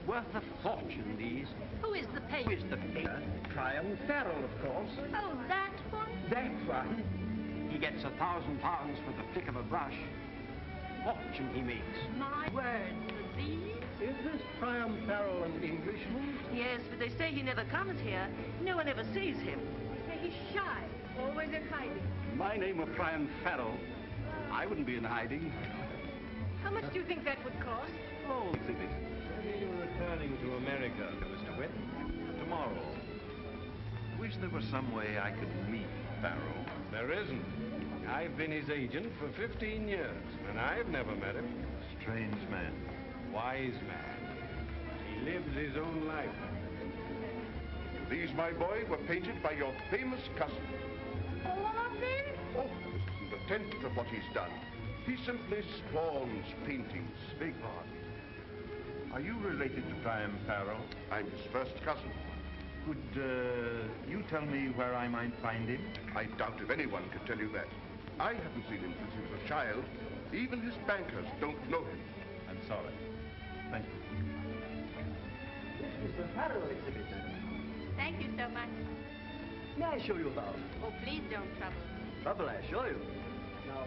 Worth a fortune, these. Who is the painter? Who is the painter? Priam Farrell, of course. Oh, that one? That one. He gets £1,000 for the flick of a brush. Fortune he makes. My word, for these? Is this Priam Farrell an Englishman? Yes, but they say he never comes here. No one ever sees him. He's shy, always in hiding. My name were Priam Farrell. I wouldn't be in hiding. How much do you think that would cost? Oh, exhibit. When are you returning to America, Mr. Witt? Tomorrow. Wish there was some way I could meet Farrell. There isn't. I've been his agent for 15 years, and I've never met him. Strange man. Wise man. He lives his own life. These, my boy, were painted by your famous cousin. All of them? Oh, this isn't a tenth of what he's done. He simply spawns paintings. Big pardon. Are you related to Priam Farrell? I'm his first cousin. Could you tell me where I might find him? I doubt if anyone could tell you that. I haven't seen him since he was a child. Even his bankers don't know him. I'm sorry. Thank you. This is the Farrell exhibit. Thank you so much. May I show you about? Oh, please don't trouble. Trouble, I assure you. Now,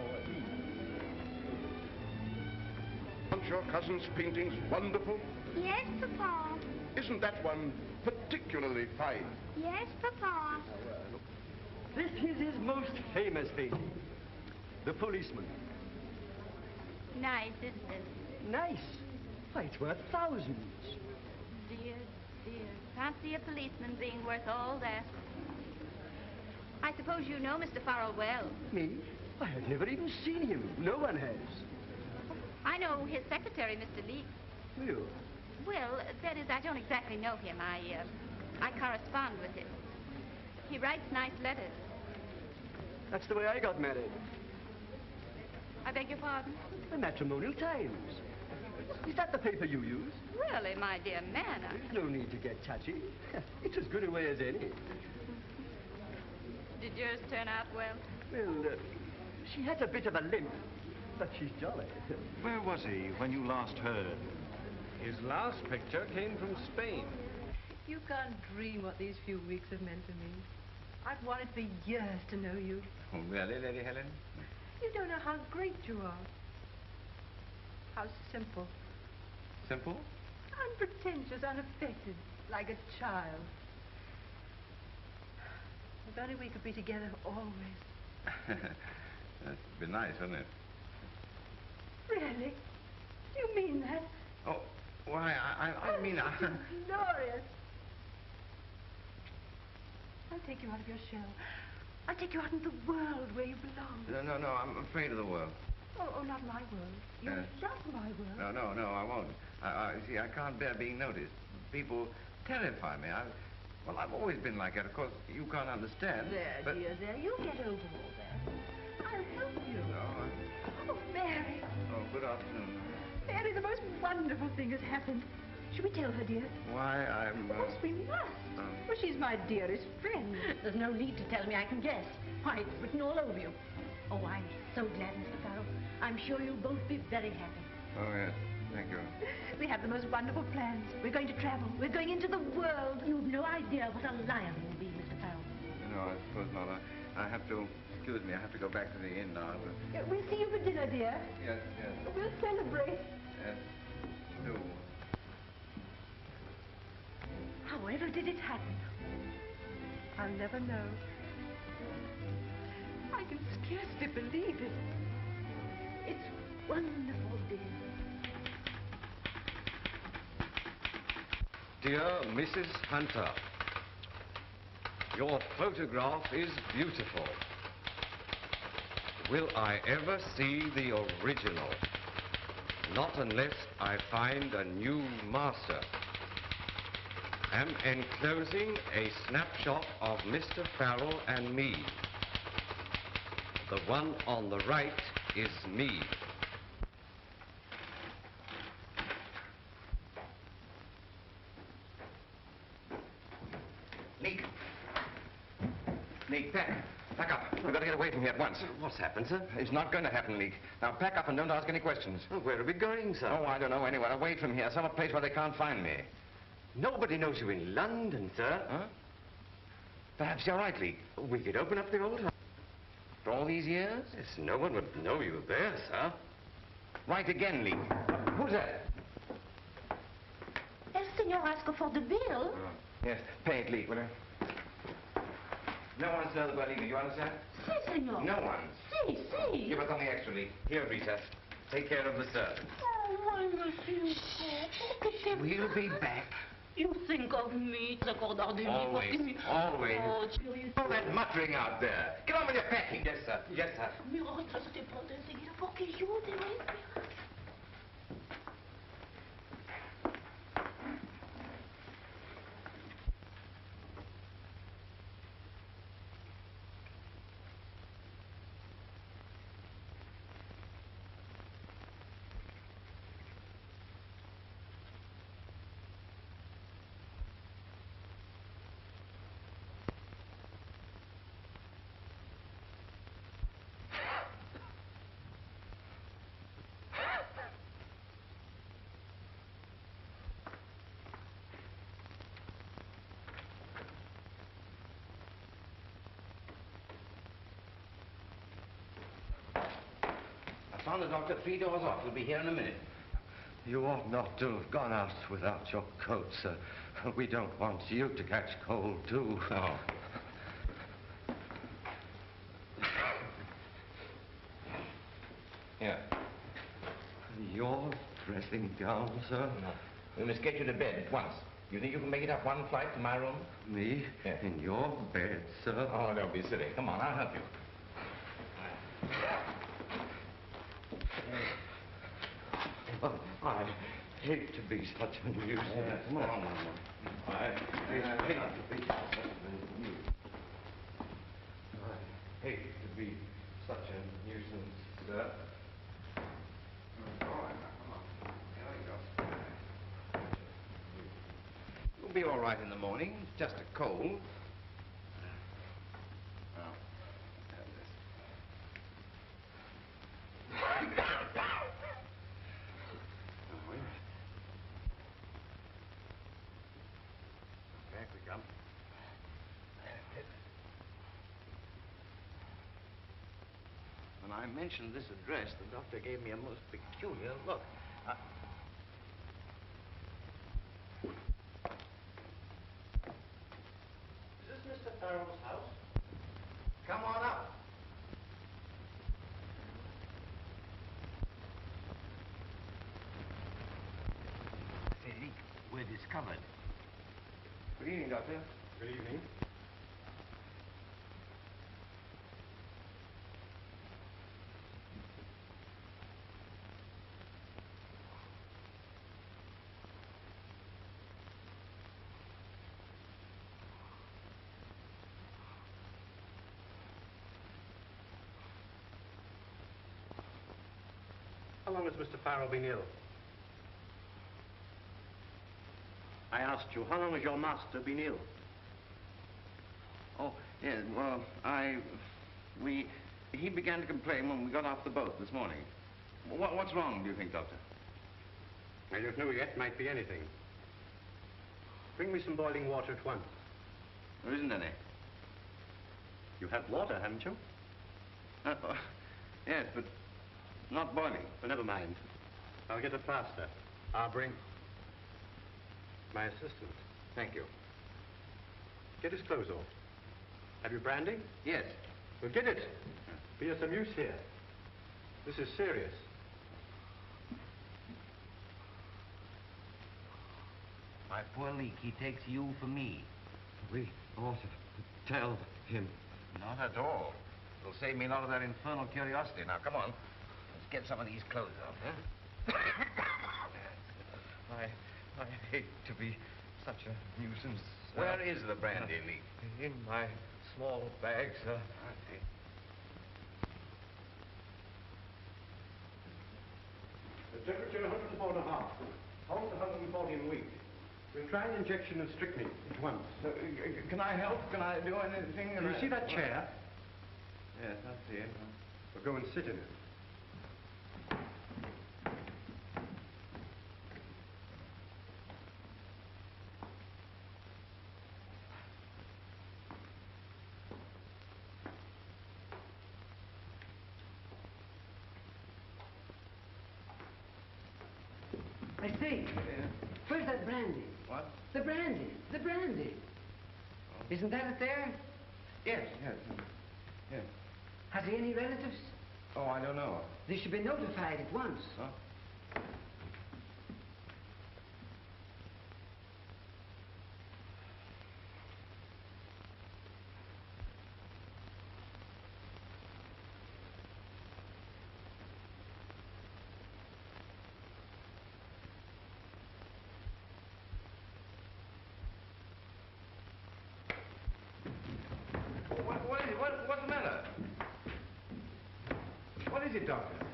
Aren't your cousin's paintings wonderful? Yes, Papa. Isn't that one particularly fine? Yes, Papa. look. This is his most famous painting. The Policeman. Nice, isn't it? Nice. Why, it's worth thousands. Dear, dear. Fancy a policeman being worth all that. I suppose you know Mr. Farrell well. Me? I have never even seen him. No one has. I know his secretary, Mr. Leek. You? Well, that is, I don't exactly know him. I correspond with him. He writes nice letters. That's the way I got married. I beg your pardon? The Matrimonial Times. Is that the paper you use? Really, my dear man, There's no need to get touchy. It's as good a way as any. Did yours turn out well? Well, she has a bit of a limp, but she's jolly. Where was he when you last heard? His last picture came from Spain. You can't dream what these few weeks have meant to me. I've wanted for years to know you. Oh, really, Lady Helen? You don't know how great you are. How simple. Simple? Unpretentious, unaffected, like a child. If only we could be together always. That'd be nice, wouldn't it? Really? You mean that? Oh, why, I mean... Glorious. I'll take you out of your shell. I'll take you out into the world where you belong. No, I'm afraid of the world. Oh, not my world. You love my world. No, I won't. See, I can't bear being noticed. People terrify me. Well, I've always been like that. Of course, you can't understand. There, but... dear, there. You'll get over all that. I'll help you. No, Oh, Mary. Oh, good afternoon. Mary, the most wonderful thing has happened. Should we tell her, dear? Why, I'm... Of course we must. Well, she's my dearest friend. There's no need to tell me. I can guess. Why, it's written all over you. Oh, I'm so glad, Mr. Farrell. I'm sure you'll both be very happy. Oh, yes. Thank you. We have the most wonderful plans. We're going to travel. We're going into the world. You've no idea what a lion will be, Mr. Farrell. No, I suppose not. I have to... Excuse me, I have to go back to the inn now. But... We'll see you for dinner, dear. Yes. We'll celebrate. Yes, do. However did it happen? I'll never know. I can scarcely believe it. It's wonderful, dear. Dear Mrs. Hunter, your photograph is beautiful. Will I ever see the original? Not unless I find a new master. Am enclosing a snapshot of Mr. Farrell and me. The one on the right is me. Nick, back. pack up. We've got to get away from here at once. What's happened, sir? It's not going to happen, Leek. Now, pack up and don't ask any questions. Well, where are we going, sir? Oh, I don't know. Anywhere away from here. Some place where they can't find me. Nobody knows you in London, sir. Huh? Perhaps you're right, Leek. We could open up the old house. For all these years? Yes, no one would know you there, sir. Right again, Leek. Who's that? El senor asked for the bill. Yes, pay it, Leek, will you? No one's know about either, you understand? Si, senor. No one. Si, si. Give us something extra, Leek. Here, Rita. Take care of the servant. Oh, monsieur. We'll be back. You think of me, s'accordar de Always, always. Oh, chérie. All that muttering out there. Get on with your packing. Yes, sir. Yes, sir. Me retrasaste pronto enseguida porque yo debo esperar. I found the doctor 3 doors off. He'll be here in a minute. You ought not to have gone out without your coat, sir. We don't want you to catch cold, too. Oh. Here. Your dressing gown, sir? No. We must get you to bed at once. You think you can make it up one flight to my room? Me? Yeah. In your bed, sir? Oh, don't be silly. Come on, I'll help you. Oh, I hate to be such a nuisance. Come on. I hate to be such a nuisance. I hate to be such a nuisance, sir. You'll be all right in the morning. It's just a cold. Back we come. When I mentioned this address, the doctor gave me a most peculiar look. Is this Mr. Farrell's house? Come on up. Say, Leek, we're discovered. Good evening, Doctor. Good evening. How long has Mr. Farrell been ill? I asked you, how long has your master been ill? Oh, yes, well, he began to complain when we got off the boat this morning. What's wrong, do you think, Doctor? I don't know yet. Might be anything. Bring me some boiling water at once. There isn't any. You have water, haven't you? Yes, but not boiling. Well, never mind. I'll get a plaster. I'll bring my assistant. Thank you. Get his clothes off. Have you brandy? Yes. Well, get it. Be of some use here. This is serious. My poor Leek, he takes you for me. We ought to tell him. Not at all. It'll save me a lot of that infernal curiosity. Now, come on. Let's get some of these clothes off, huh? I hate to be such a nuisance. Where is the brandy, Leek? In my small bag, sir. The temperature 104.5. Pulse 140 in a week. We'll try an injection of strychnine at once. Can I help? Can I do anything? You see that chair? Yes, I see it. We'll go and sit in it. I say, where's that brandy? What? The brandy. The brandy. Oh. Isn't that it there? Yes. Yes. Has he any relatives? Oh, I don't know. They should be notified at once. Huh? What's the matter? What is it, Doctor?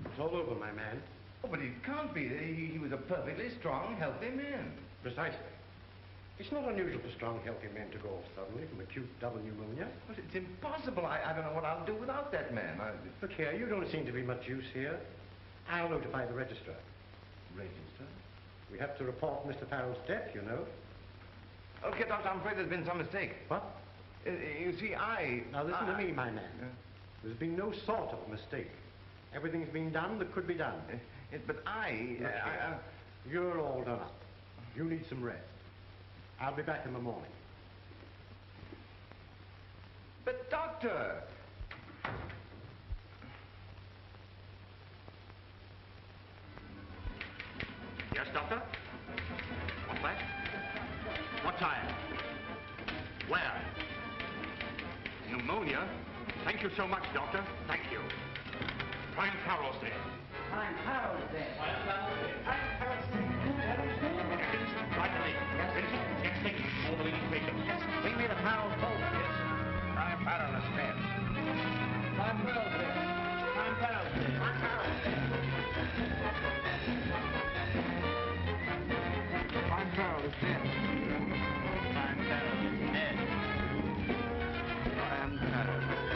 It's all over, my man. Oh, but it can't be. He was a perfectly strong, healthy man. Precisely. It's not unusual for strong, healthy men to go off suddenly from acute double pneumonia. But it's impossible. I don't know what I'll do without that man. Look here, you don't seem to be much use here. I'll notify the registrar. Register? We have to report Mr. Farrell's death, you know. Okay, Doctor, I'm afraid there's been some mistake. What? You see, Now listen to me, my man. There's been no sort of mistake. Everything's been done that could be done. But You're all done up. You need some rest. I'll be back in the morning. But, Doctor! Yes, Doctor? What's that? What time? Where? Pneumonia? Thank you so much, Doctor. Thank you. Prime Farrell's dead. Prime Farrell's dead. Prime Farrell's dead. Right away. Yes, Vincent. Get taken. All the leading papers. Yes. Bring me the Farrell's phone. Yes. Prime Farrell is dead. Prime Farrell's dead. Prime Farrell's dead. Prime Farrell's dead. Prime Farrell is dead. Prime Farrell is dead. Prime Farrell is dead.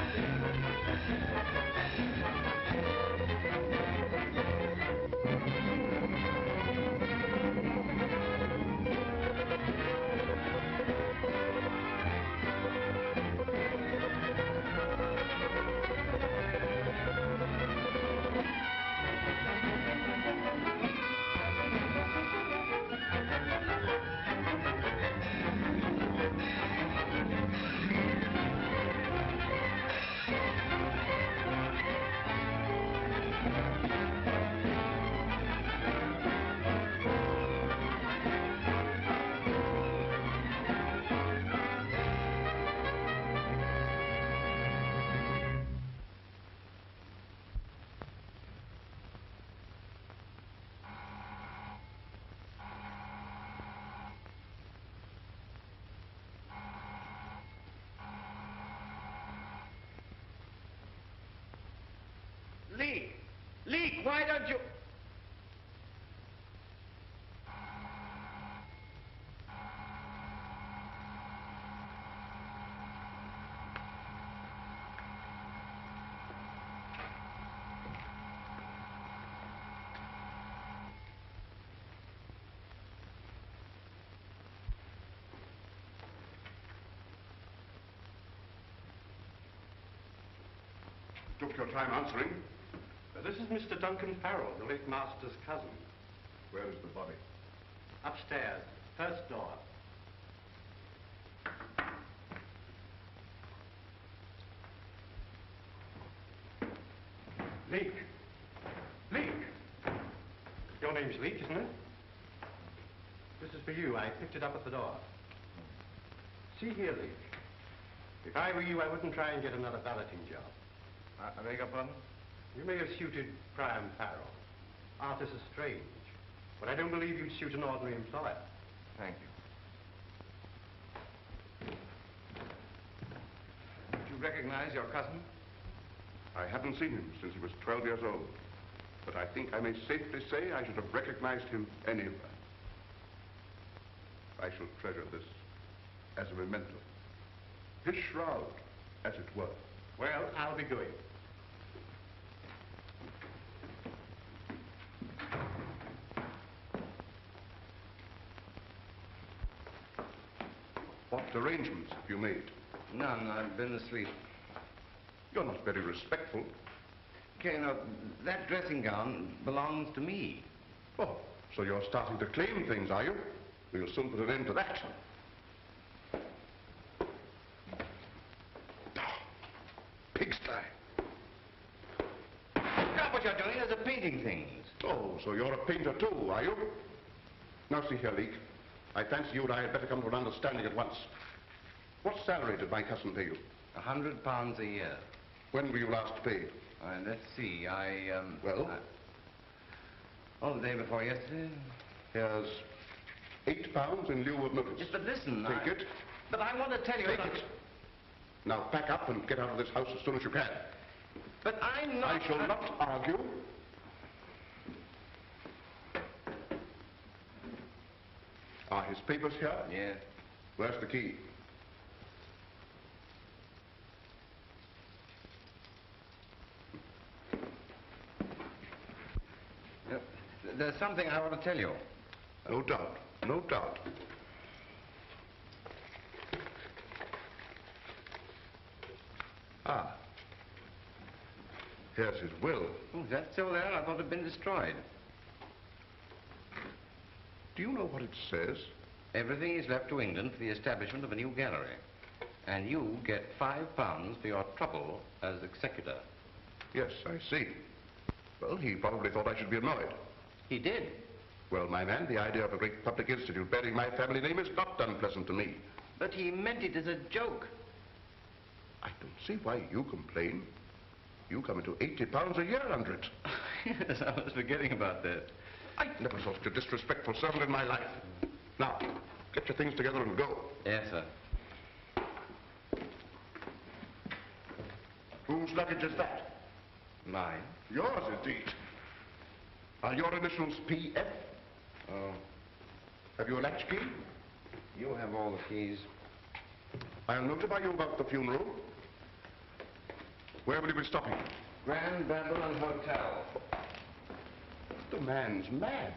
Leak, why don't you... Took your time answering. This is Mr. Duncan Farrell, the late master's cousin. Where is the body? Upstairs, first door. Leak. Leak. Your name's Leak, isn't it? This is for you. I picked it up at the door. See here, Leak. If I were you, I wouldn't try and get another balloting job. I beg your pardon? You may have suited Prime Farrell. Artists are strange. But I don't believe you'd suit an ordinary employer. Thank you. Did you recognize your cousin? I haven't seen him since he was 12 years old. But I think I may safely say I should have recognized him anywhere. I shall treasure this as a memento. His shroud, as it were. Well, I'll be going. What arrangements have you made? None. I've been asleep. You're not very respectful. Okay, now, that dressing gown belongs to me. Oh, so you're starting to claim things, are you? We'll soon put an end to that. Pigsty. Now, what you're doing is painting things. Oh, so you're a painter too, are you? Now, see here, Leek. I fancy you and I had better come to an understanding at once. What salary did my cousin pay you? £100 a year. When were you last paid? Let's see, Well? Oh, the day before yesterday. Here's £8 in lieu of notice. Yes, but listen, Take it. But I want to tell you... Take it. Now pack up and get out of this house as soon as you can. But I'm not... I shall not argue. Are his papers here? Yes. Where's the key? There's something I want to tell you. No doubt. No doubt. Ah. Here's his will. Oh, that's still there? I thought it had been destroyed. Do you know what it says? Everything is left to England for the establishment of a new gallery. And you get £5 for your trouble as executor. Yes, I see. Well, he probably thought I should be annoyed. He did. Well, my man, the idea of a great public institute bearing my family name is not unpleasant to me. But he meant it as a joke. I don't see why you complain. You come into £80 a year under it. Yes, I was forgetting about that. I never saw such a disrespectful servant in my life. Now, get your things together and go. Yes, sir. Whose luggage is that? Mine? Yours, indeed. Are your initials P.F.? Oh. Have you a latch key? You have all the keys. I'll notify you about the funeral. Where will you be stopping? Grand Babylon Hotel. The man's mad.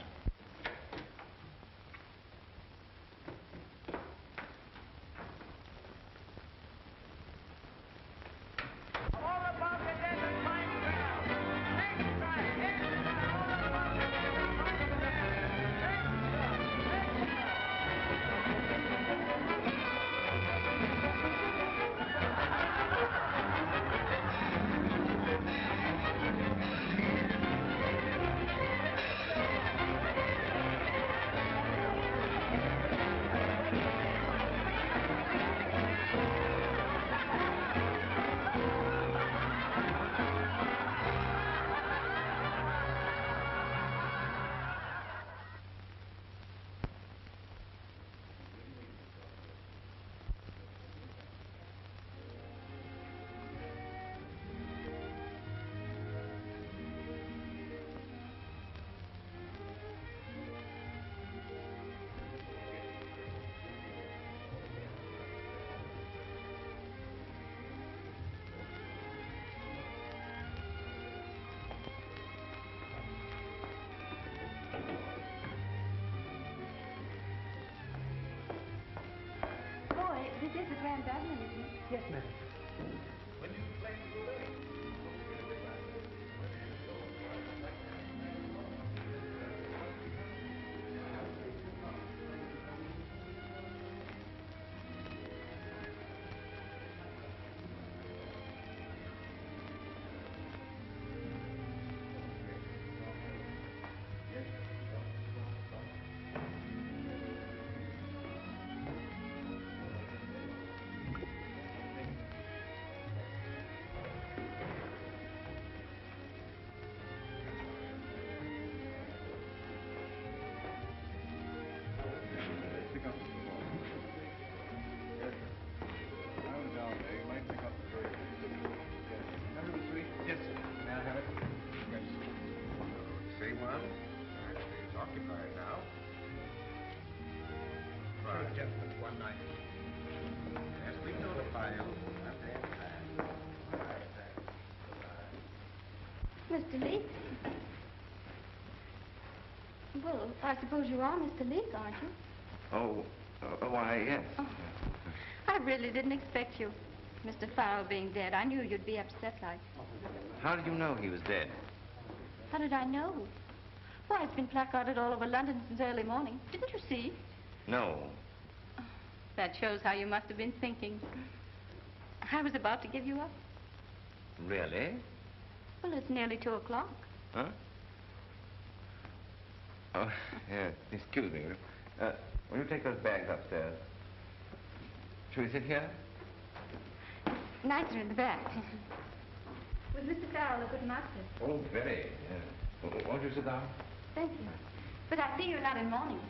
This is the Grand Babylon, isn't it? Yes, madam. Occupied now. Right, gentlemen, one night. Yes, we notify you. Mr. Leek? Well, I suppose you are Mr. Leek, aren't you? Oh, why, yes. Oh. I really didn't expect you. Mr. Farrell being dead, I knew you'd be upset like. How did you know he was dead? How did I know? Why, it's been placarded all over London since early morning. Didn't you see? No. Oh, that shows how you must have been thinking. I was about to give you up. Really? Well, it's nearly 2 o'clock. Huh? Oh, yes. Excuse me. Will you take those bags upstairs? Shall we sit here? Nicer in the back. Was Mr. Farrell a good master? Oh, very. Won't you sit down? Thank you. But I see you're not in mourning.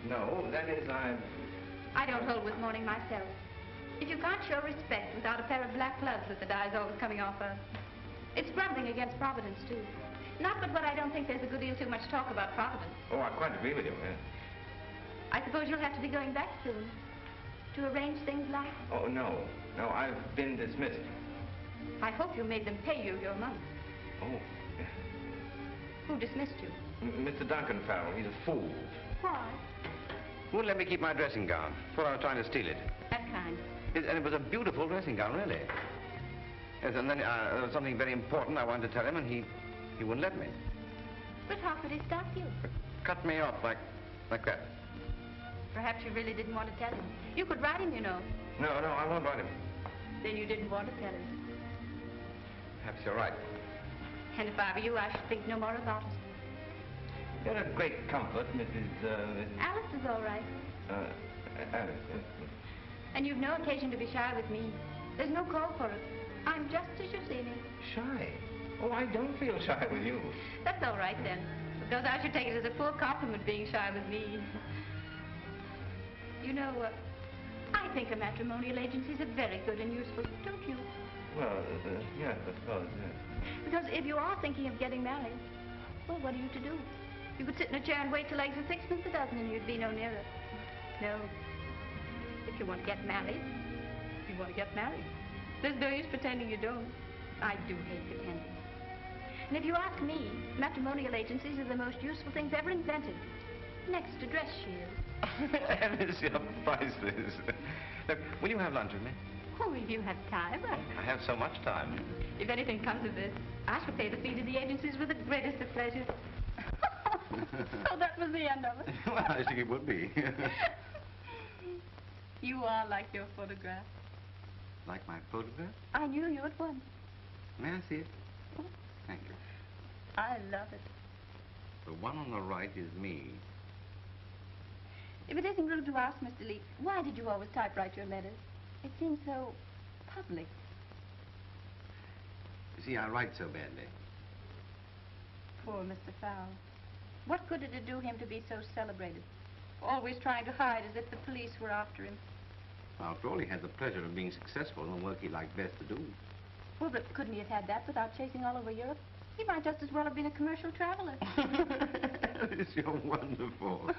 No, that is, I don't hold with mourning myself. If you can't show respect without a pair of black gloves that the dye's always coming off of, it's grumbling against Providence, too. Not but what I don't think there's a good deal too much talk about Providence. Oh, I quite agree with you, yes. I suppose you'll have to be going back soon to arrange things like... Oh, no. No, I've been dismissed. I hope you made them pay you your money. Oh. Who dismissed you? Mr. Duncan Farrell. He's a fool. Why? Wouldn't let me keep my dressing gown. Thought I was trying to steal it. That kind. And it was a beautiful dressing gown, really. Yes, and then there was something very important I wanted to tell him, and he wouldn't let me. But how could he stop you? Cut me off like that. Perhaps you really didn't want to tell him. You could write him, you know. No, I won't write him. Then you didn't want to tell him. Perhaps you're right. And if I were you, I should think no more about it. You're a great comfort, Mrs. Alice is all right. Alice, yes. And you've no occasion to be shy with me. There's no call for it. I'm just as you see me. Shy? Oh, I don't feel shy with you. That's all right, then. Because I should take it as a poor compliment being shy with me. You know, I think a matrimonial agencies are very good and useful, don't you? Well, yes, I suppose, yes. Because if you are thinking of getting married, well, what are you to do? You could sit in a chair and wait till eggs are sixpence a dozen and you'd be no nearer. No. If you want to get married, you want to get married. There's no use pretending you don't. I do hate pretending. And if you ask me, matrimonial agencies are the most useful things ever invented. Next to dress shields. Alice, you're priceless. Look, will you have lunch with me? Oh, if you have time, I have so much time. If anything comes of this, I shall pay the fee to the agencies with the greatest of pleasure. So that was the end of it. Well, I think it would be. You are like your photograph. Like my photograph? I knew you at once. May I see it? Thank you. I love it. The one on the right is me. If it isn't rude to ask, Mr. Leek, why did you always typewrite your letters? It seems so public. You see, I write so badly. Poor Mr. Farrell. What good did it do him to be so celebrated? Always trying to hide as if the police were after him. After all, he had the pleasure of being successful in the work he liked best to do. Well, but couldn't he have had that without chasing all over Europe? He might just as well have been a commercial traveler. Alice, you're wonderful.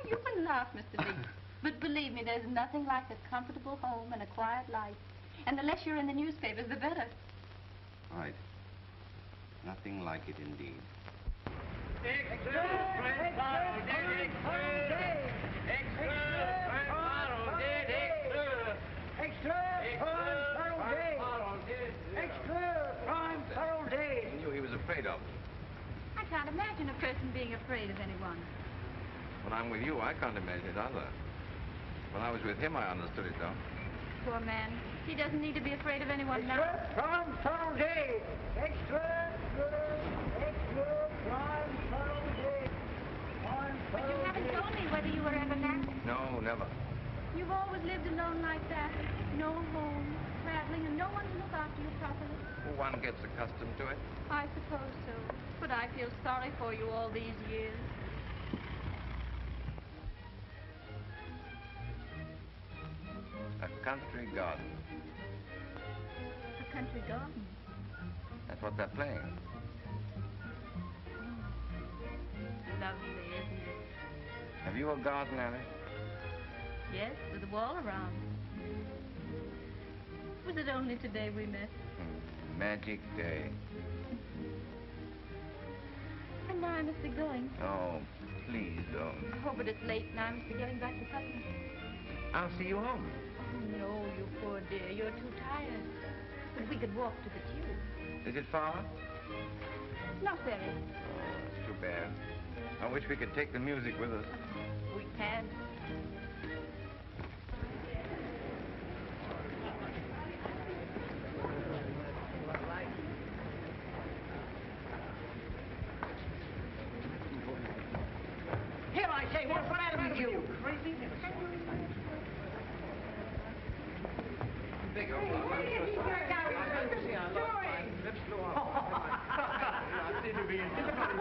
You can laugh, Mr. Leek. But believe me, there's nothing like a comfortable home and a quiet life. And the less you're in the newspapers, the better. Right. Nothing like it indeed. He knew he was afraid of. I can't imagine a person being afraid of anyone. When I'm with you, I can't imagine it either. When I was with him, I understood it, though. Poor man. He doesn't need to be afraid of anyone now. Prime Pearl Day. Extra, prime Pearl Day. But you haven't told me whether you were ever married. No, never. You've always lived alone like that. No home, traveling, and no one to look after you properly. One gets accustomed to it. I suppose so. But I feel sorry for you all these years. A country garden. A country garden? That's what they're playing. Lovely, isn't it? Have you a garden, Alice? Yes, with a wall around. Was it only today we met? Magic day. now I must be going. Oh, please don't. Oh, but it's late now. I must be getting back to Putney. I'll see you home. Oh, no, you poor dear. You're too tired. But we could walk to the tube. Is it far? Not very. Oh, that's too bad. I wish we could take the music with us. We can. Here, I say, what's the matter with you? Crazy? I seem to be in difficulty.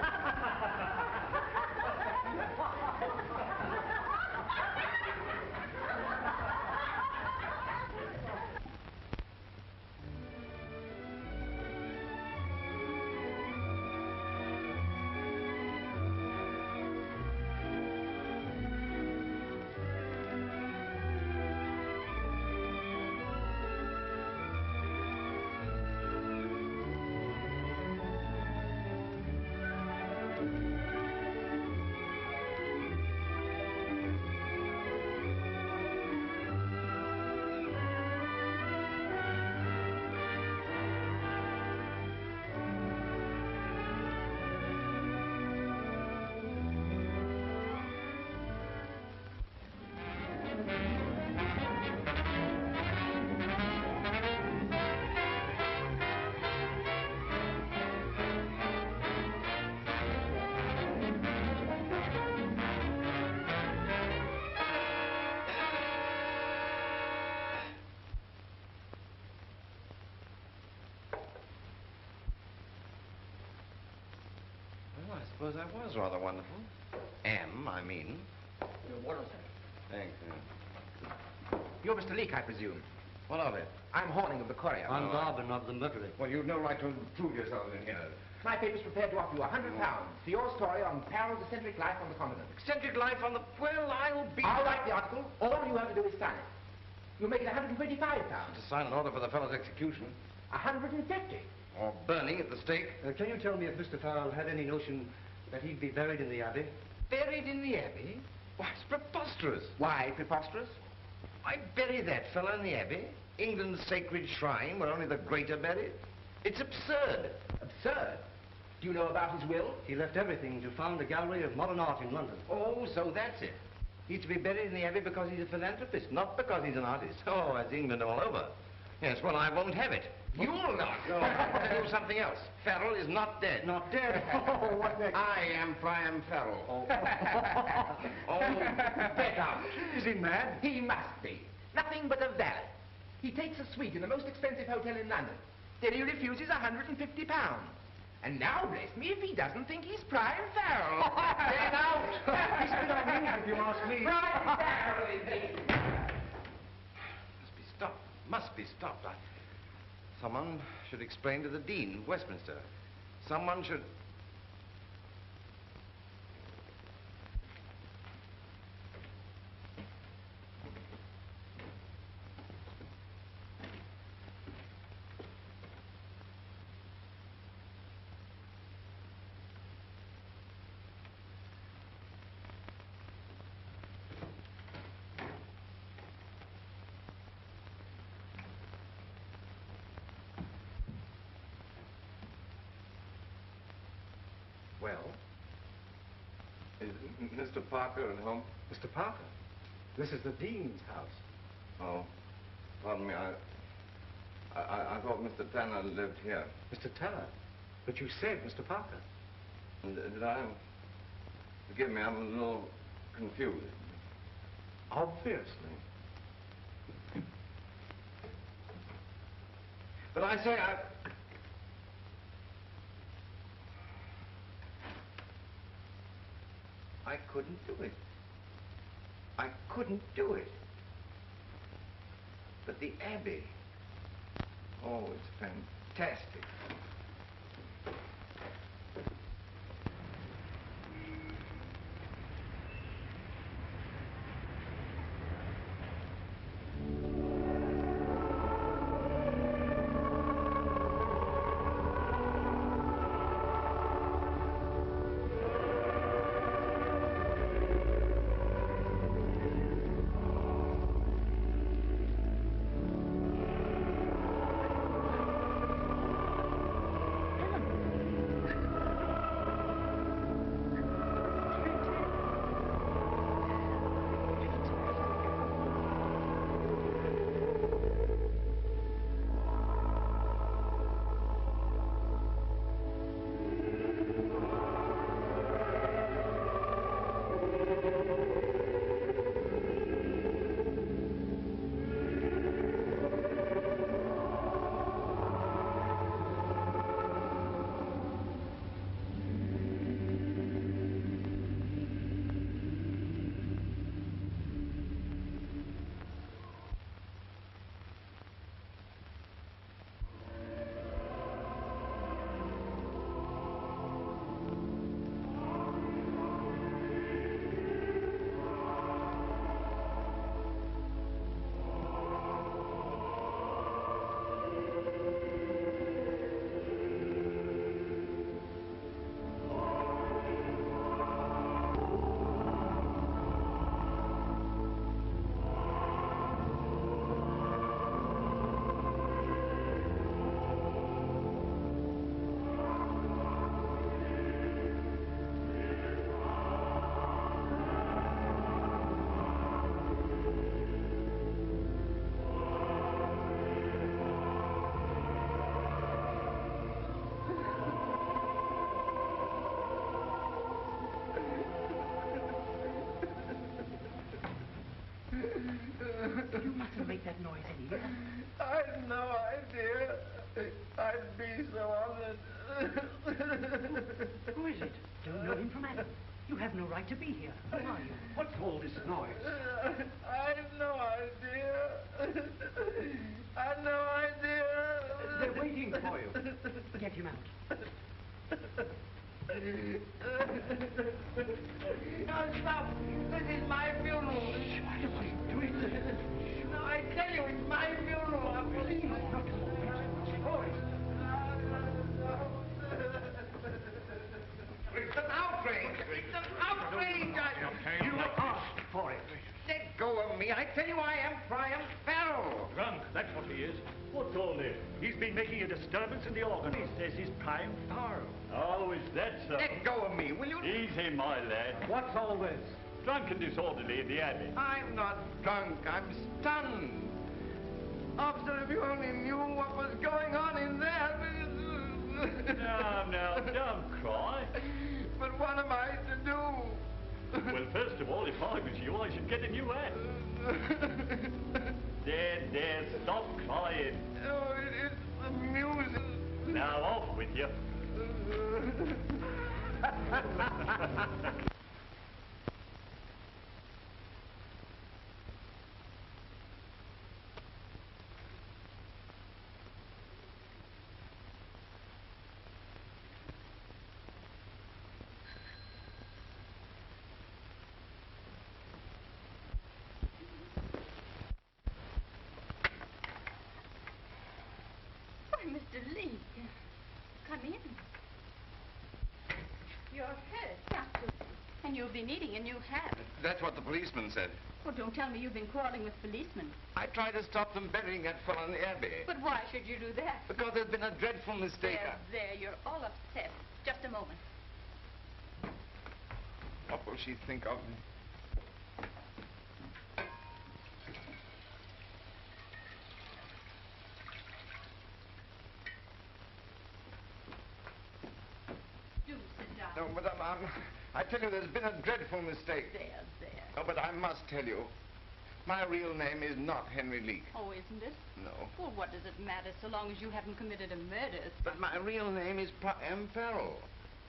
Well, I suppose I was rather wonderful. I mean. What is it? Thanks. You're Mr. Leake, I presume. What of it? I'm Horning of the Courier. I'm Garvin of the Mercury. Well, you've no right to intrude yourselves in here. My paper's prepared to offer you £100 for your story on Farrell's eccentric life on the continent. Eccentric life on the... Well, I'll be... I'll write the article. All you have to do is sign it. You'll make it £125. To sign an order for the fellow's execution. 150. Or burning at the stake. Can you tell me if Mr. Farrell had any notion that he'd be buried in the Abbey? Buried in the Abbey? Why, it's preposterous. Why preposterous? I bury that fellow in the Abbey, England's sacred shrine, where only the great are buried. It's absurd. Absurd? Do you know about his will? He left everything to found a gallery of modern art in London. Oh, so that's it. He's to be buried in the Abbey because he's a philanthropist, not because he's an artist. Oh, that's England all over. Yes, well, I won't have it. You'll not. I'll tell you something else. Farrell is not dead. Not dead? Oh, what next? I am Priam Farrell. Oh, Bet out. Is he mad? He must be. Nothing but a valet. He takes a suite in the most expensive hotel in London. Then he refuses £150. And now, bless me, if he doesn't think he's Priam Farrell. Bet out. He's been on me, if you ask me. Priam Farrell, indeed. Must be stopped. Must be stopped. Someone should explain to the Dean of Westminster. Someone should... Well? Is Mr. Parker at home? Mr. Parker, this is the Dean's house. Oh, pardon me. I thought Mr. Tanner lived here. Mr. Tanner, but you said Mr. Parker. Did I? Forgive me, I'm a little confused. Obviously. But I say, I couldn't do it. I couldn't do it. But the Abbey, oh, it's fantastic. You mustn't make that noise in here. I'd no idea. I'd be so honored. Who is it? Don't know him from Adam. You have no right to be here. Who are you? What's all this noise? I'd no idea. I'd no idea. They're waiting for you. Get him out. No, stop. This is my funeral. Shh, why are you doing this? No, I tell you, it's my funeral. Please, not a moment. Boys. It's an outrage. It's an outrage. You asked for it. Let go of me. I tell you, I am Priam Farrell. Drunk, that's what he is. What's all this? He's been making a disturbance in the organ. He says he's Priam Farrell. Oh, is that so? Let go of me, will you? Easy, my lad. What's all this? Drunk and disorderly in the abbey. I'm not drunk. I'm stunned. Officer, if you only knew what was going on in there. Now, don't cry. But what am I to do? Well, first of all, if I was you, I should get a new hat. There, stop crying. Oh, it's the music. Now, off with you. Mr. Lee, come in. You're hurt, and you'll be needing a new hat. That's what the policeman said. Oh, don't tell me you've been quarreling with policemen. I tried to stop them burying that fellow in the abbey. But why should you do that? Because there's been a dreadful mistake. There, you're all upset. Just a moment. What will she think of me? No, but I tell you, there's been a dreadful mistake. There. Oh, but I must tell you, my real name is not Henry Leake. Oh, isn't it? No. Well, what does it matter so long as you haven't committed a murder? But my real name is Priam Farrell.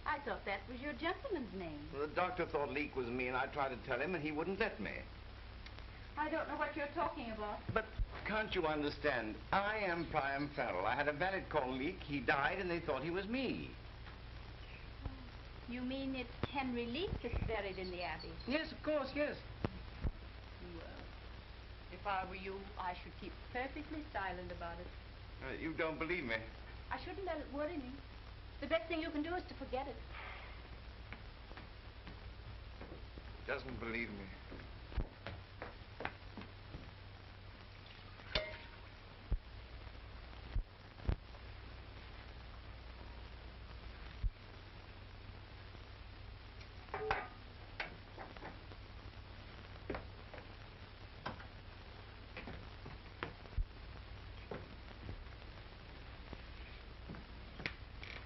I thought that was your gentleman's name. Well, the doctor thought Leake was me, and I tried to tell him, and he wouldn't let me. I don't know what you're talking about. But can't you understand? I am Priam Farrell. I had a valet called Leake. He died, and they thought he was me. You mean it's Henry Leake that's buried in the abbey? Yes, of course, yes. Well, if I were you, I should keep perfectly silent about it. You don't believe me? I shouldn't let it worry me. The best thing you can do is to forget it. Doesn't believe me.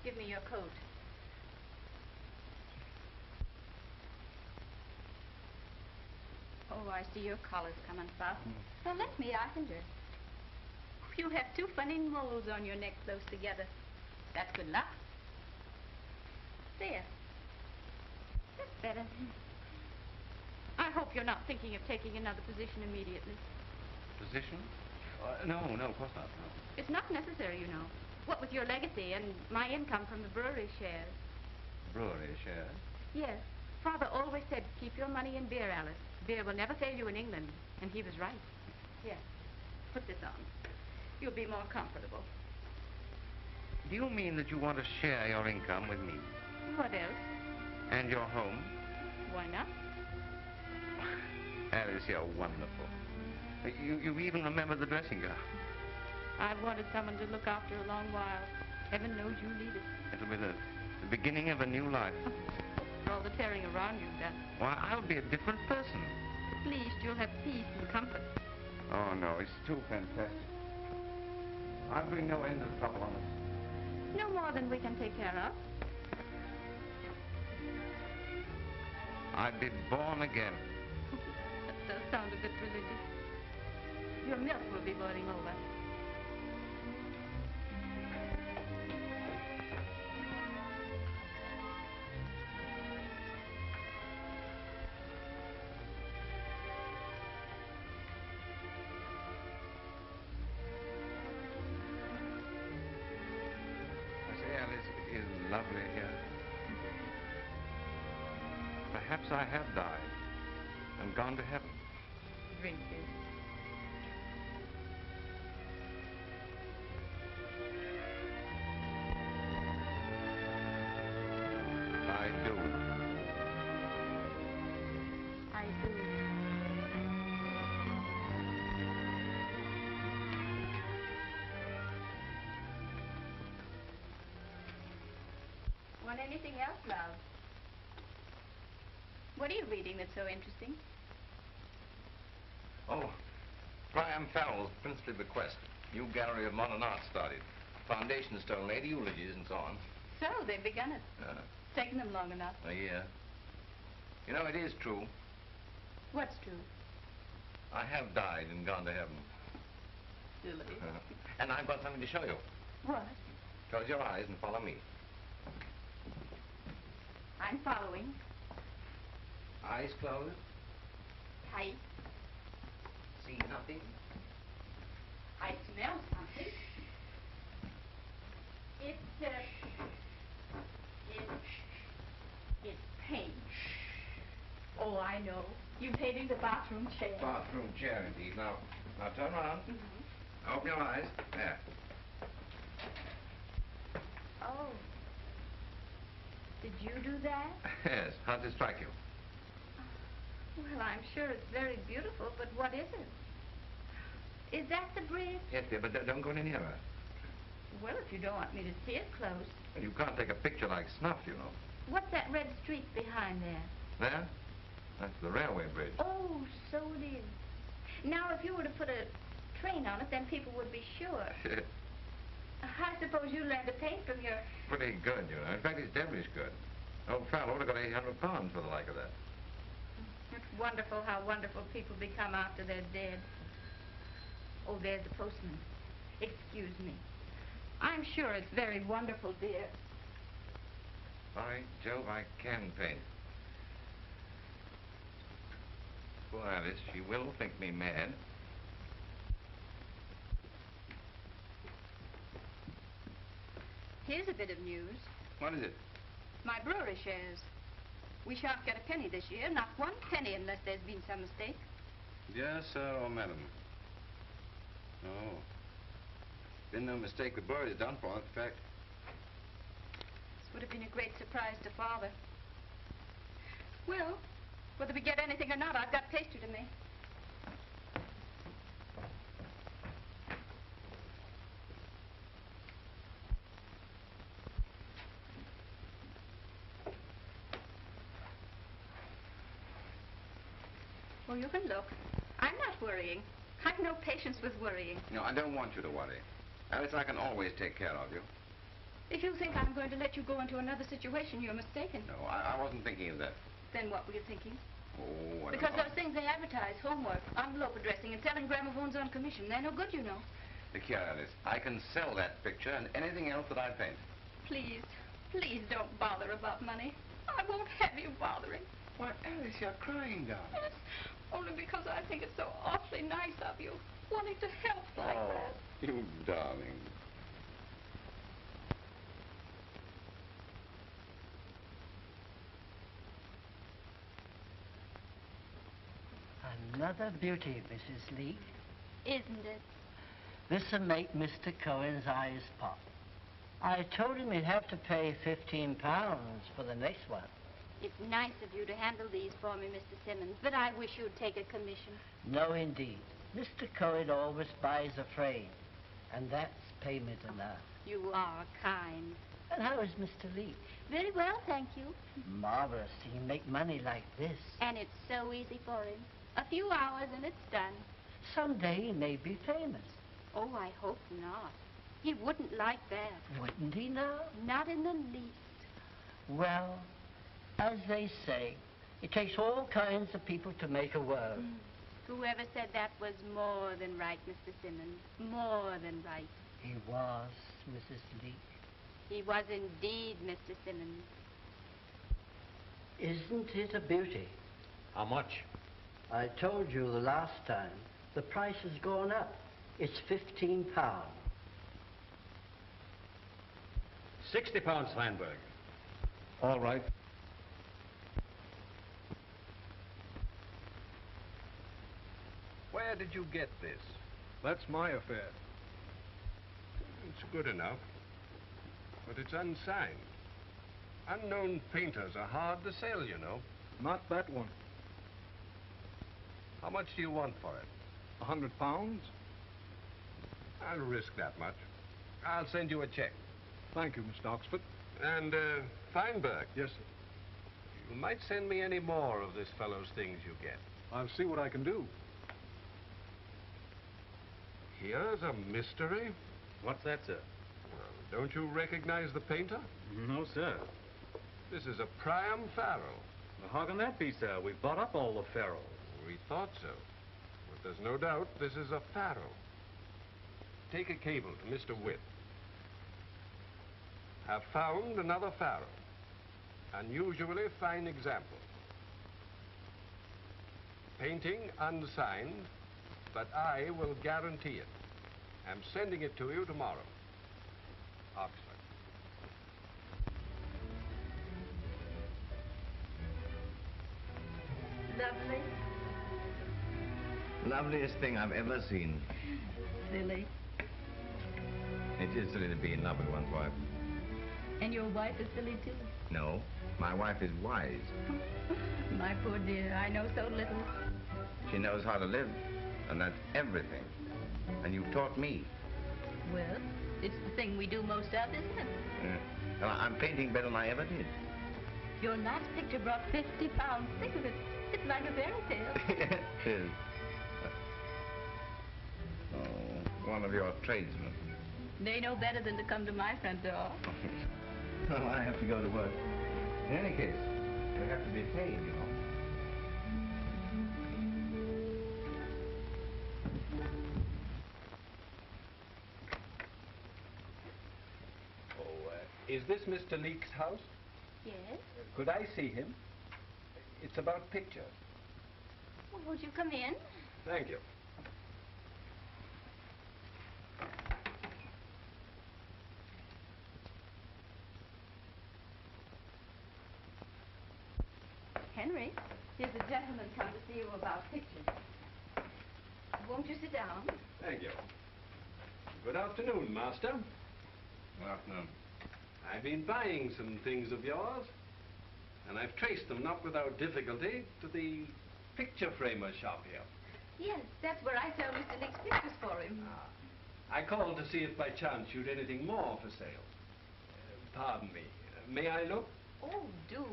Give me your coat. Oh, I see your collar's coming fast. Well, let me. I can dress. You have two funny moles on your neck close together. That's good luck. There. That's better. I hope you're not thinking of taking another position immediately. Position? No, of course not. No. It's not necessary, you know. What with your legacy and my income from the brewery shares. Brewery shares? Yes. Father always said, keep your money in beer, Alice. Beer will never fail you in England. And he was right. Here, put this on. You'll be more comfortable. Do you mean that you want to share your income with me? What else? And your home? Why not? Alice, you're wonderful. You even remember the dressing gown. I've wanted someone to look after a long while. Heaven knows you need it. It'll be the beginning of a new life. For all the tearing around you've done. Why, I'll be a different person. At least you'll have peace and comfort. Oh, no, it's too fantastic. I'll bring no end of trouble on us. No more than we can take care of. I'd be born again. That does sound a bit religious. Your milk will be boiling over. I say, Alice, it is lovely here. Perhaps I have died and gone to heaven. Drink this. I do. I do. Want anything else, love? What are you reading that's so interesting? Oh, Priam Farrell's Princely Bequest. New gallery of modern art started. Foundation stone laid, eulogies and so on. So, they've begun it. Taken them long enough. A year. You know, it is true. What's true? I have died and gone to heaven. Silly. And I've got something to show you. What? Close your eyes and follow me. I'm following. Eyes closed. Tight. See nothing. I smell something. It's paint. Oh, I know. You painted the bathroom chair. Bathroom chair, indeed. Now turn around. Open your eyes. There. Oh. Did you do that? Yes. How does it strike you? Well, I'm sure it's very beautiful, but what is it? Is that the bridge? Yes, dear, but don't go any nearer. Well, if you don't want me to see it close. You can't take a picture like snuff, you know. What's that red streak behind there? There? That's the railway bridge. Oh, so it is. Now, if you were to put a train on it, then people would be sure. I suppose you learned to paint from your... Pretty good, you know. In fact, it's devilish good. Old fellow would have got 800 pounds for the like of that. It's wonderful how wonderful people become after they're dead. Oh, there's the postman. Excuse me. I'm sure it's very wonderful, dear. By Jove, I can paint. Poor Alice, she will think me mad. Here's a bit of news. What is it? My brewery shares. We shan't get a penny this year, not one penny unless there's been some mistake. Yes, sir, or madam. No. Been no mistake. The bird is done for, in fact. This would have been a great surprise to Father. Well, whether we get anything or not, I've got pastry to make. Oh, you can look. I'm not worrying. I've no patience with worrying. No, I don't want you to worry. Alice, I can always take care of you. If you think I'm going to let you go into another situation, you're mistaken. No, I wasn't thinking of that. Then what were you thinking? Oh, Because those things they advertise, homework, envelope addressing, and selling gramophones on commission, they're no good, you know. Look here, Alice. I can sell that picture and anything else that I paint. Please, please don't bother about money. I won't have you bothering. Why, Alice, you're crying, darling. Yes, only because I think it's so awfully nice of you, wanting to help like that. You darling. Another beauty, Mrs. Leake. Isn't it? This'll make Mr. Cohen's eyes pop. I told him he'd have to pay £15 for the next one. It's nice of you to handle these for me, Mr. Simmons, but I wish you'd take a commission. No, indeed. Mr. Cohen always buys a frame, and that's payment enough. You are kind. And how is Mr. Leake? Very well, thank you. Marvelous. He can make money like this. And it's so easy for him. A few hours and it's done. Someday he may be famous. Oh, I hope not. He wouldn't like that. Wouldn't he now? Not in the least. Well, as they say, it takes all kinds of people to make a world. Whoever said that was more than right, Mr. Simmons. More than right. He was, Mrs. Leake. He was indeed, Mr. Simmons. Isn't it a beauty? How much? I told you the last time. The price has gone up. It's £15. £60, Steinberg. All right. Where did you get this? That's my affair. It's good enough, but it's unsigned. Unknown painters are hard to sell, you know. Not that one. How much do you want for it? £100? I'll risk that much. I'll send you a check. Thank you, Mr. Oxford. And, Feinberg. Yes, sir. You might send me any more of this fellow's things you get. I'll see what I can do. Here's a mystery. What's that, sir? Well, don't you recognize the painter? No, sir. This is a Priam Farrell. Well, how can that be, sir? We've bought up all the Farrell. We thought so. But there's no doubt this is a Farrell. Take a cable to Mr. Witt. Have found another Farrell. Unusually fine example. Painting unsigned, but I will guarantee it. I'm sending it to you tomorrow. Oxford. Lovely. Loveliest thing I've ever seen. Silly. It is silly to be in love with one's wife. And your wife is silly, too. No, my wife is wise. My poor dear, I know so little. She knows how to live, and that's everything. And you've taught me. Well, it's the thing we do most of, isn't it? Well, I'm painting better than I ever did. Your last picture brought £50. Think of it. It's like a fairy tale. It is. Oh, one of your tradesmen. They know better than to come to my front door. Well, I have to go to work. In any case, I have to be paid, you know. Is this Mr. Leake's house? Yes? Could I see him? It's about pictures. Well, won't you come in? Thank you. Henry, here's a gentleman come to see you about pictures. Won't you sit down? Thank you. Good afternoon, Master. Good afternoon. I've been buying some things of yours, and I've traced them, not without difficulty, to the picture framer shop here. Yes, that's where I sell Mr. Leake's pictures for him. I called to see if by chance you'd anything more for sale. Pardon me. May I look? Oh, do.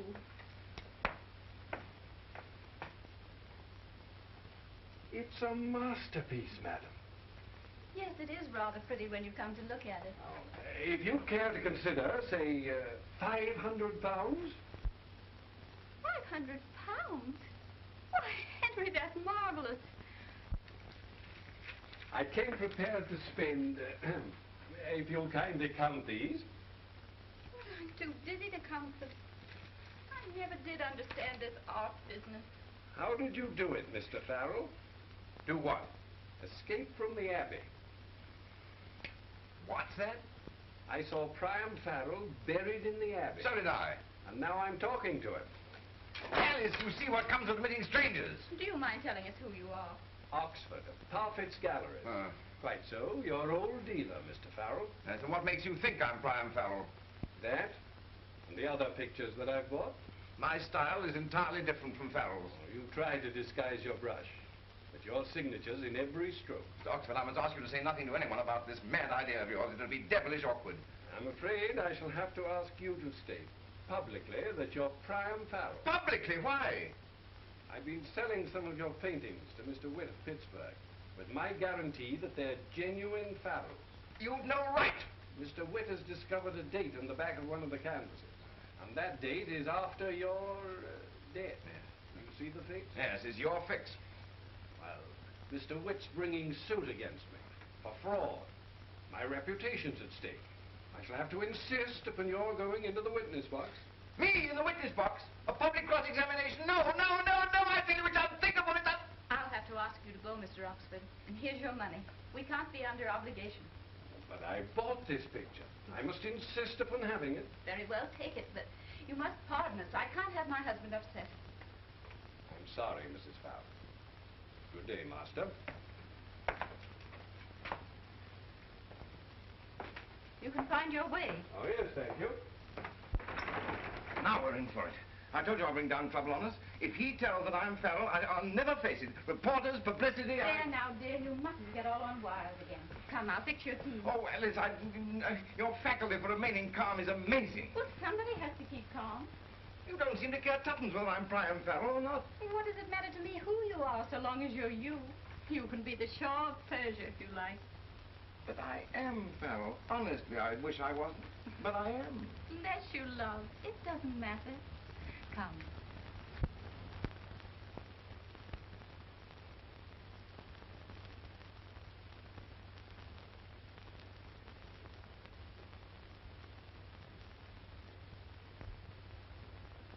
It's a masterpiece, madam. Yes, it is rather pretty when you come to look at it. If you care to consider, say, £500? £500? I came prepared to spend, if you'll kindly count these. I'm too dizzy to count them. I never did understand this art business. How did you do it, Mr. Farrell? Do what? Escape from the Abbey. What's that? I saw Priam Farrell buried in the Abbey. So did I. And now I'm talking to him. Alice, you see what comes of admitting strangers. Do you mind telling us who you are? Oxford, of Parfit's Galleries. Quite so. Your old dealer, Mr. Farrell. So what makes you think I'm Priam Farrell? That and the other pictures that I've bought. My style is entirely different from Farrell's. Oh, you try to disguise your brush, but your signature's in every stroke. Mr. Oxford, I must ask you to say nothing to anyone about this mad idea of yours. It'll be devilish awkward. I'm afraid I shall have to ask you to state publicly that you're Priam Farrell. Publicly? Why? I've been selling some of your paintings to Mr. Witt of Pittsburgh with my guarantee that they're genuine Farrells. You've no right. Mr. Witt has discovered a date on the back of one of the canvases. And that date is after your death. You see the fix? Yes, it's your fix. Well, Mr. Witt's bringing suit against me for fraud. My reputation's at stake. I shall have to insist upon your going into the witness box. Me in the witness box? A public cross-examination? No, no, no, no, I think it's unthinkable. I'll have to ask you to go, Mr. Oxford. And here's your money. We can't be under obligation. But I bought this picture. I must insist upon having it. Very well, take it, but you must pardon us. I can't have my husband upset. I'm sorry, Mrs. Farrell. Good day, Master. You can find your way. Oh, yes, thank you. Now we're in for it. I told you I'll bring down trouble on us. If he tells that I'm Farrell, I'll never face it. Reporters, publicity, There now, dear, you mustn't get all on wild again. Come, I'll fix your tea. Oh, Alice, your faculty for remaining calm is amazing. Well, somebody has to keep calm. You don't seem to care tuppence whether I'm Priam Farrell or not. Well, what does it matter to me who you are, so long as you're you? You can be the Shah of Persia if you like. But I am Farrell. Honestly, I wish I wasn't. But I am. Bless you, love. It doesn't matter. Come.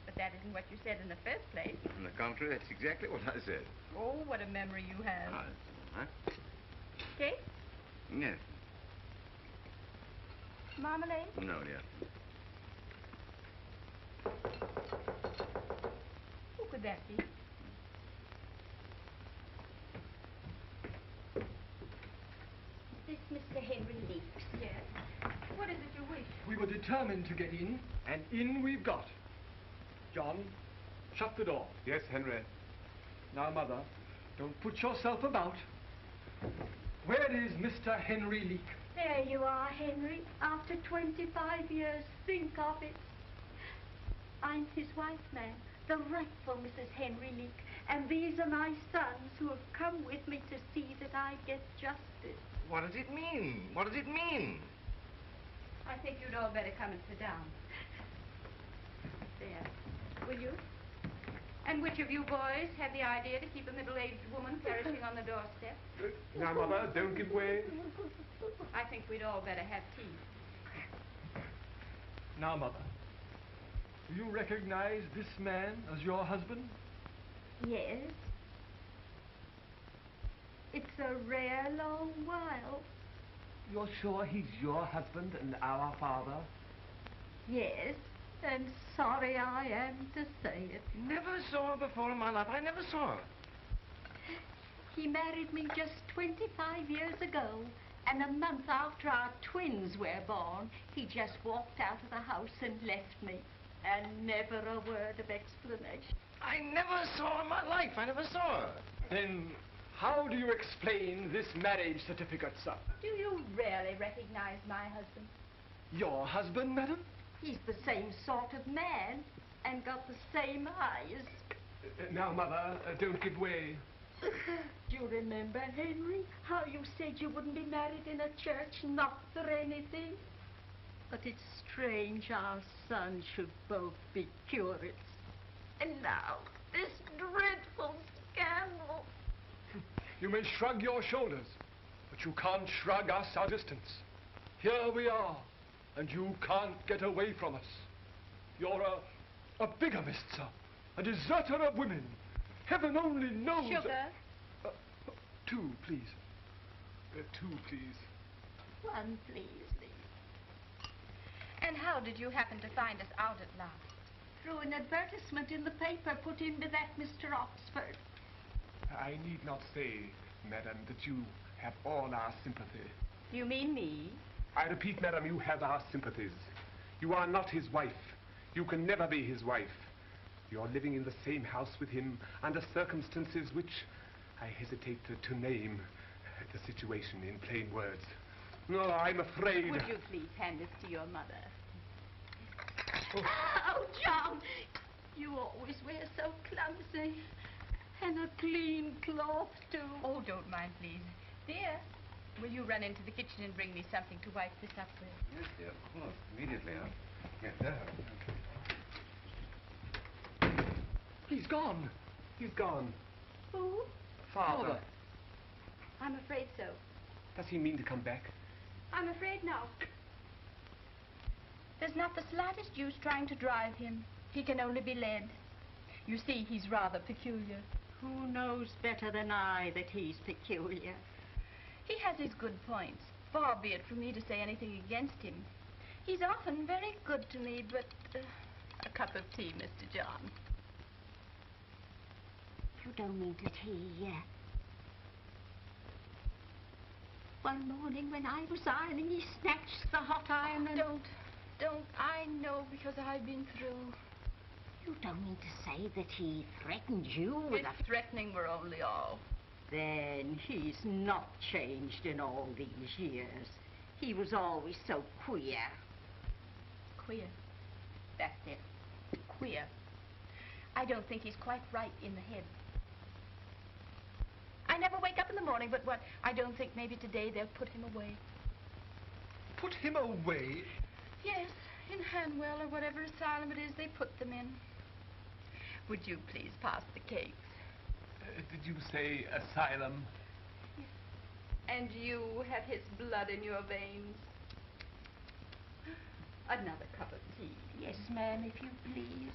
But that isn't what you said in the first place. On the contrary, that's exactly what I said. Oh, what a memory you have. Huh? Cake? Yes. Marmalade? No, dear. Who could that be? Is this Mr. Henry Leeks? Yes. What is it you wish? We were determined to get in, and in we've got. John, shut the door. Yes, Henry. Now, Mother, don't put yourself about. Where is Mr. Henry Leek? There you are, Henry. After 25 years, think of it. I'm his wife, ma'am, the rightful Mrs. Henry Leek, and these are my sons who have come with me to see that I get justice. What does it mean? What does it mean? I think you'd all better come and sit down. There. Will you? And which of you boys had the idea to keep a middle-aged woman perishing on the doorstep? Now, Mother, don't give way. I think we'd all better have tea. Now, Mother, do you recognize this man as your husband? Yes. It's a rare long while. You're sure he's your husband and our father? Yes, and sorry I am to say it. Never saw her before in my life. I never saw her. He married me just 25 years ago, and a month after our twins were born, he just walked out of the house and left me, and never a word of explanation. I never saw her in my life. I never saw her. Then how do you explain this marriage certificate, sir? Do you really recognize my husband? Your husband, madam? He's the same sort of man, and got the same eyes. Now, Mother, don't give way. Do you remember, Henry, how you said you wouldn't be married in a church, not for anything? But it's strange our sons should both be curates. And now, this dreadful scandal. You may shrug your shoulders, but But you can't shrug us our distance. Here we are, and you can't get away from us. You're a bigamist, sir. A deserter of women. Heaven only knows... Sugar? 2, please. 2, please. 1, please, Lee. And how did you happen to find us out at last? Through an advertisement in the paper put in by that Mr. Oxford. I need not say, madam, that you have all our sympathy. You mean me? I repeat, madam, you have our sympathies. You are not his wife. You can never be his wife. You're living in the same house with him under circumstances which I hesitate to name the situation in plain words. No, I'm afraid... Would you please hand this to your mother? Oh, John, you always wear so clumsy. And a clean cloth, too. Oh, don't mind, please. Dear, will you run into the kitchen and bring me something to wipe this up with? Yes, dear, of course. Immediately, huh? Yes, there. He's gone. He's gone. Who? Father. I'm afraid so. Does he mean to come back? I'm afraid not. There's not the slightest use trying to drive him. He can only be led. You see, he's rather peculiar. Who knows better than I that he's peculiar? He has his good points. Far be it from me to say anything against him. He's often very good to me, but... a cup of tea, Mr. John. You don't mean to tea yet. One morning when I was ironing, he snatched the hot iron and... Don't. I know because I've been through. You don't mean to say that he threatened you with If threatening were only all. Then he's not changed in all these years. He was always so queer. Queer. That's it. Queer. I don't think he's quite right in the head. I never wake up in the morning but what? I don't think maybe today they'll put him away. Put him away? Yes, in Hanwell or whatever asylum it is they put them in. Would you please pass the cakes? Did you say asylum? Yes. And you have his blood in your veins. Another cup of tea. Yes, ma'am, if you please.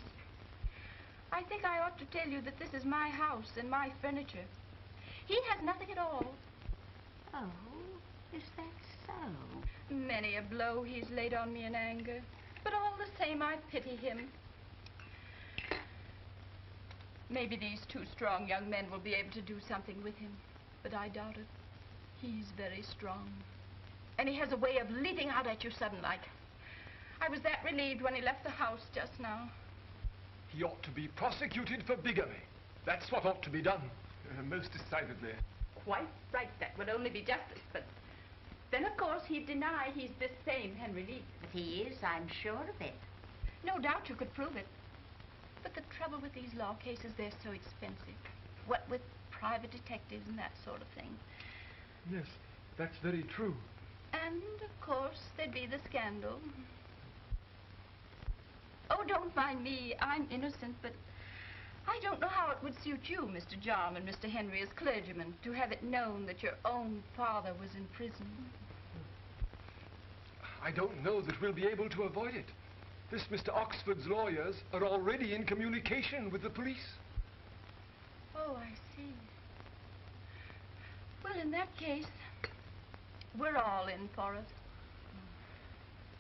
I think I ought to tell you that this is my house and my furniture. He has nothing at all. Oh, is that so? Many a blow he's laid on me in anger. But all the same, I pity him. Maybe these 2 strong young men will be able to do something with him. But I doubt it. He's very strong. And he has a way of leaping out at you sudden like. I was that relieved when he left the house just now. He ought to be prosecuted for bigamy. That's what ought to be done. Most decidedly. Quite right. That would only be justice. But then, of course, he'd deny he's this same Henry Lee. But he is, I'm sure of it. No doubt you could prove it. But the trouble with these law cases, they're so expensive. What with private detectives and that sort of thing. Yes, that's very true. And, of course, there'd be the scandal. Oh, don't mind me. I'm innocent, but I don't know how it would suit you, Mr. John and Mr. Henry, as clergymen, to have it known that your own father was in prison. I don't know that we'll be able to avoid it. This Mr. Oxford's lawyers are already in communication with the police. Oh, I see. Well, in that case, we're all in for it.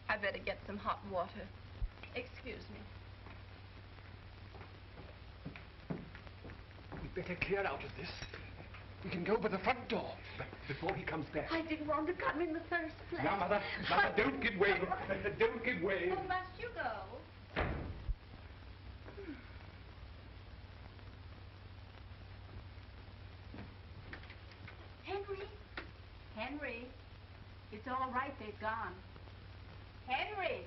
I better get some hot water. Excuse me. We'd better clear out of this. We can go by the front door before he comes back. I didn't want to come in the first place. Now, Mother, don't give way. Don't give way. Oh, must you go? Henry? Henry, it's all right, they've gone. Henry!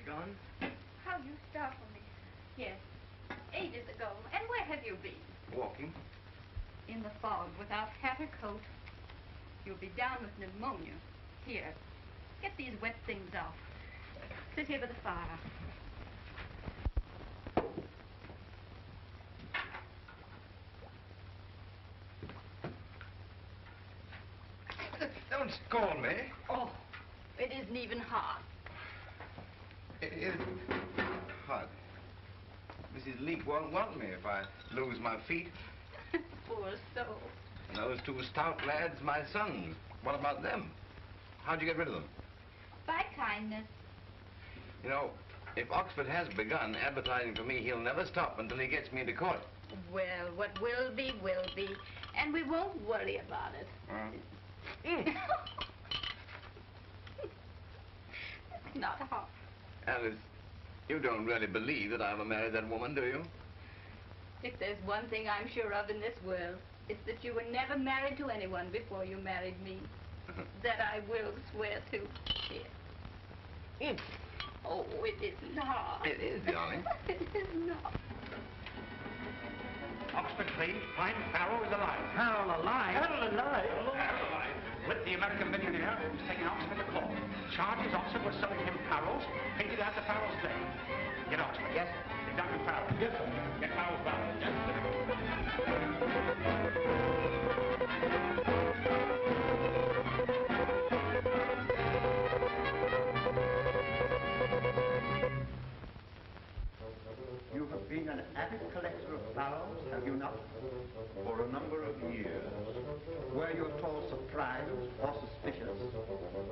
gone? How you startle me. Yes, ages ago. And where have you been? Walking. In the fog, without hat or coat. You'll be down with pneumonia. Here, get these wet things off. Sit here by the fire. Don't scold me. Oh, it isn't even hot. It is hot. Mrs. Leek won't want me if I lose my feet. Poor soul. And those two stout lads, my sons. What about them? How'd you get rid of them? By kindness. You know, if Oxford has begun advertising for me, he'll never stop until he gets me into court. Well, what will be, will be. And we won't worry about it. It's not hot. Alice, you don't really believe that I'll marry that woman, do you? If there's one thing I'm sure of in this world, it's that you were never married to anyone before you married me. That I will swear to. Here. Oh, it isn't hot. It is, darling. It is not. Oxford claims Prime Farrow is alive. Farrell alive? Farrell alive? Farrell alive. With the American millionaire who's taking Oxford to court. Charges Oxford was selling him Farrells, painted after Farrell's name. Get Oxford. Yes. Get Dr. Farrell. Yes, sir. Get Farrell's ballot. Yes, You have been an avid collector of Farrells, have you not? For a number of years. Were you at all surprised or suspicious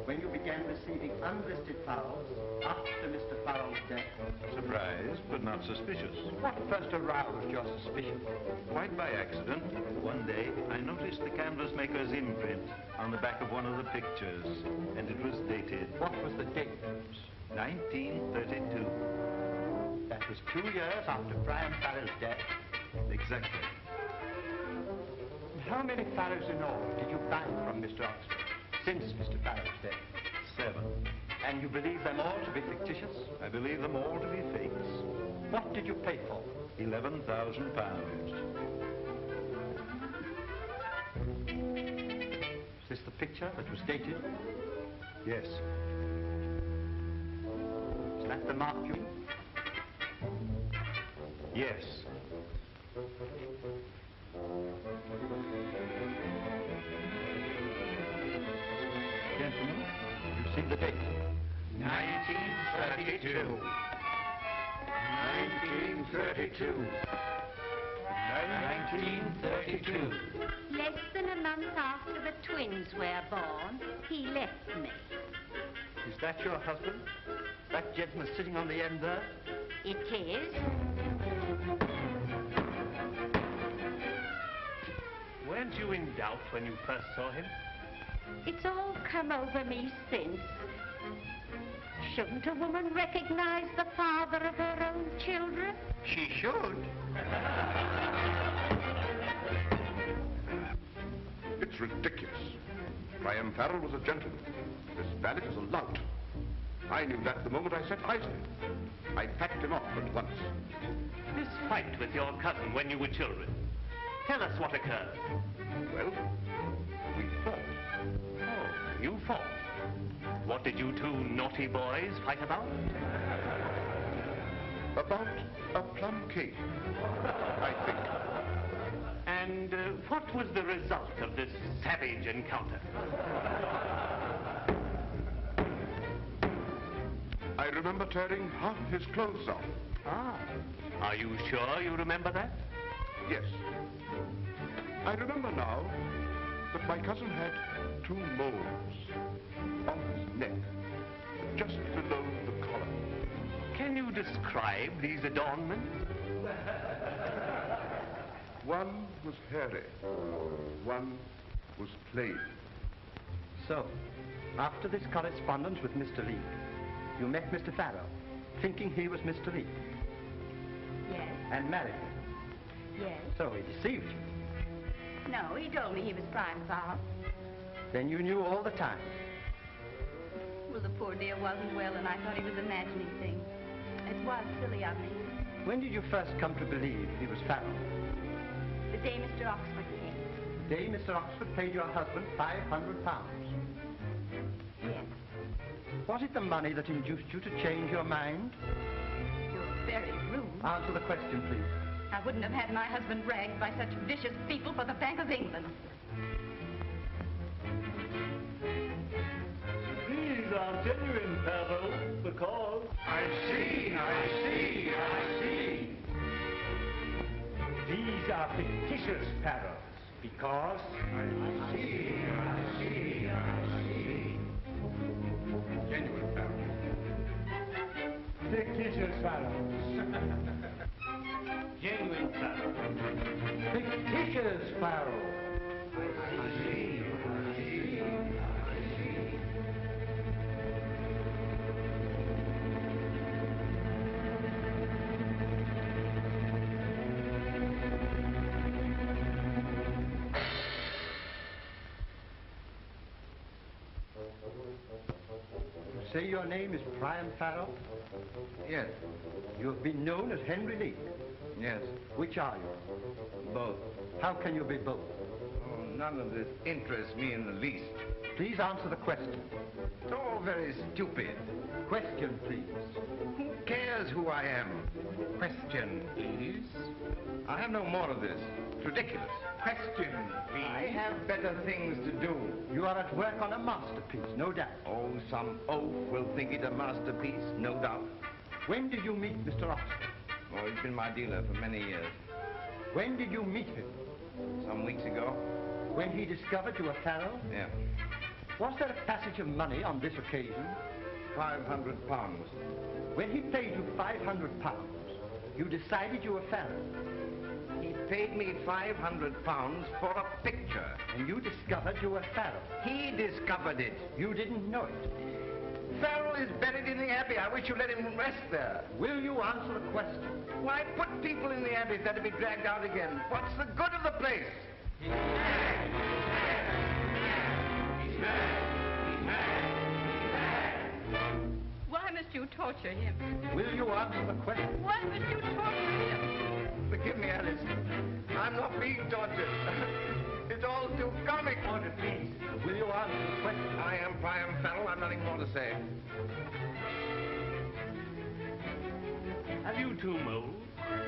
when you began receiving unlisted Farrells after Mr. Farrell's death? Surprised, but not suspicious. What first aroused your suspicion? Quite by accident, one day I noticed the canvas maker's imprint on the back of one of the pictures, and it was dated. What was the date? 1932. That was 2 years after Brian Farrell's death. Exactly. How many Farrells in all did you buy from Mr. Oxford since Mr. Farrell's death? 7. And you believe them all to be fictitious? I believe them all to be fakes. What did you pay for? £11,000. Is this the picture that was dated? Yes. Is that the mark you? Yes. Gentlemen, you see the date. 1932. 1932. 1932. Less than a month after the twins were born, he left me. Is that your husband? That gentleman sitting on the end there? It is. Weren't you in doubt when you first saw him? It's all come over me since. Shouldn't a woman recognize the father of her own children? She should. It's ridiculous. Brian Farrell was a gentleman. This valet is a lout. I knew that the moment I set eyes on him. I packed him off at once. This fight with your cousin when you were children. Tell us what occurred. Well, we fought. Oh, you fought. What did you two naughty boys fight about? About a plum cake, I think. And what was the result of this savage encounter? I remember tearing half his clothes off. Ah. Are you sure you remember that? Yes. I remember now that my cousin had 2 moles on his neck, just below the collar. Can you describe these adornments? One was hairy, one was plain. So, after this correspondence with Mr. Leek, you met Mr. Farrell, thinking he was Mr. Leek, Yes. and married him. Yes. So he deceived you. No, he told me he was Prime Farrell. Then you knew all the time. Well, the poor poor dear wasn't well, and I thought he was imagining things. It was silly of me. When did you first come to believe he was Farrell? The day Mr. Oxford came. The day Mr. Oxford paid your husband £500. Yes. Was it the money that induced you to change your mind? You're very rude. Answer the question, please. I wouldn't have had my husband dragged by such vicious people for the Bank of England. These are genuine pearls, because... I see. These are fictitious pearls, because... I see. Genuine pearls. Fictitious pearls. Genuine pearls. Fictitious pearls. I see. You say your name is Priam Farrell? Yes. You have been known as Henry Lee. Yes. Which are you? Both. How can you be both? Oh, none of this interests me in the least. Please answer the question. It's all very stupid. Question, please. Who cares who I am? Question, please. I have no more of this. It's ridiculous. Question, please. I have better things to do. You are at work on a masterpiece, no doubt. Oh, some oaf will think it a masterpiece, no doubt. When did you meet Mr. Oxford? Oh, he's been my dealer for many years. When did you meet him? Some weeks ago. When he discovered you were Farrell? Yeah. Was there a passage of money on this occasion? £500. When he paid you £500, you decided you were Farrell. He paid me £500 for a picture. And you discovered you were Farrell. He discovered it. You didn't know it. Farrell is buried in the Abbey. I wish you'd let him rest there. Will you answer the question? Why put people in the Abbey if they're to be dragged out again? What's the good of the place? He's mad. He's mad. Why must you torture him? Will you answer the question? Why must you torture him? Forgive me, Alice. I'm not being tortured. It's all too comic. Order, please. Will you answer the question? I am Priam Farrell. I've nothing more to say. Have you two moles?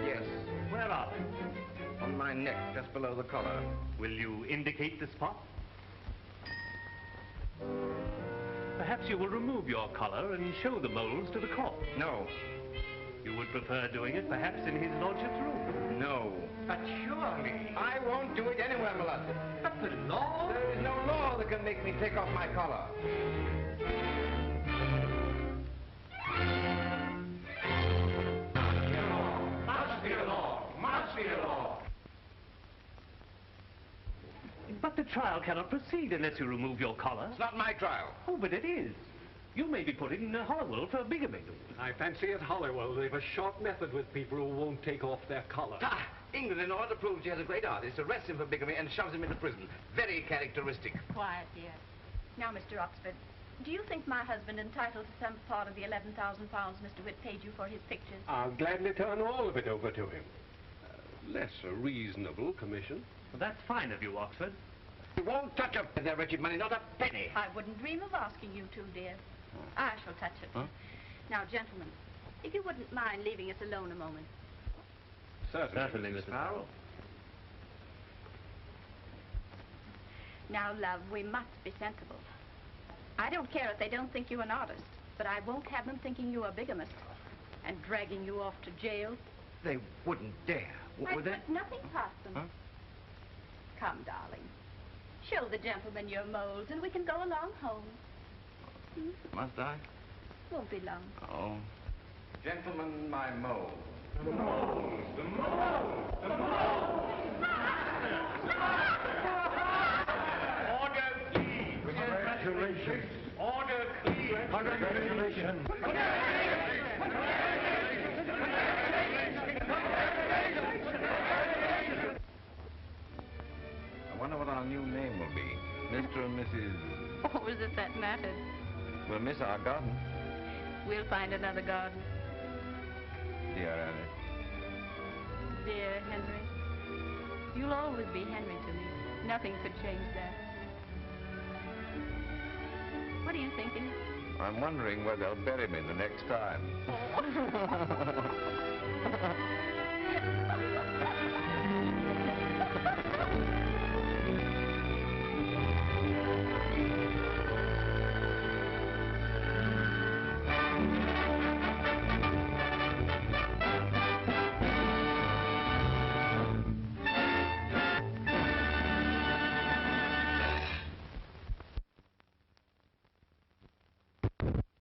Yes. Where are they? On my neck, just below the collar. Will you indicate the spot? Perhaps you will remove your collar and show the moles to the court. No. You would prefer doing it perhaps in his lordship's room? No. But surely... I won't do it anywhere, my lord. But the law... There is no law that can make me take off my collar. Must be a law. Must be a law. But the trial cannot proceed unless you remove your collar. It's not my trial. Oh, but it is. You may be put in Holywell for bigamy. I fancy at Holywell they've a short method with people who won't take off their collar. Ah, England, in order to prove she has a great artist, arrests him for bigamy and shoves him into prison. Very characteristic. Quiet, dear. Now, Mr. Oxford, do you think my husband entitled to some part of the £11,000 Mr. Witt paid you for his pictures? I'll gladly turn all of it over to him. Less a reasonable commission. Well, that's fine of you, Oxford. You won't touch their wretched money, not a penny. I wouldn't dream of asking you to, dear. I shall touch it. Huh? Now, gentlemen, if you wouldn't mind leaving us alone a moment. Certainly, Mrs. Farrell. Now, love, we must be sensible. I don't care if they don't think you an artist, but I won't have them thinking you a bigamist and dragging you off to jail. They wouldn't dare. I Would they? put nothing past them. Huh? Come, darling. Show the gentleman your moles, and we can go along home. Must I? Won't be long. Oh. Gentlemen, my mole. The moles! The moles! The moles! Order, please. Congratulations. Order, please. Congratulations. I wonder what our new name will be. Mr. and Mrs. Oh, is it that matter? We'll miss our garden. We'll find another garden. Dear Annie. Dear Henry. You'll always be Henry to me. Nothing could change that. What are you thinking? I'm wondering where they'll bury me the next time.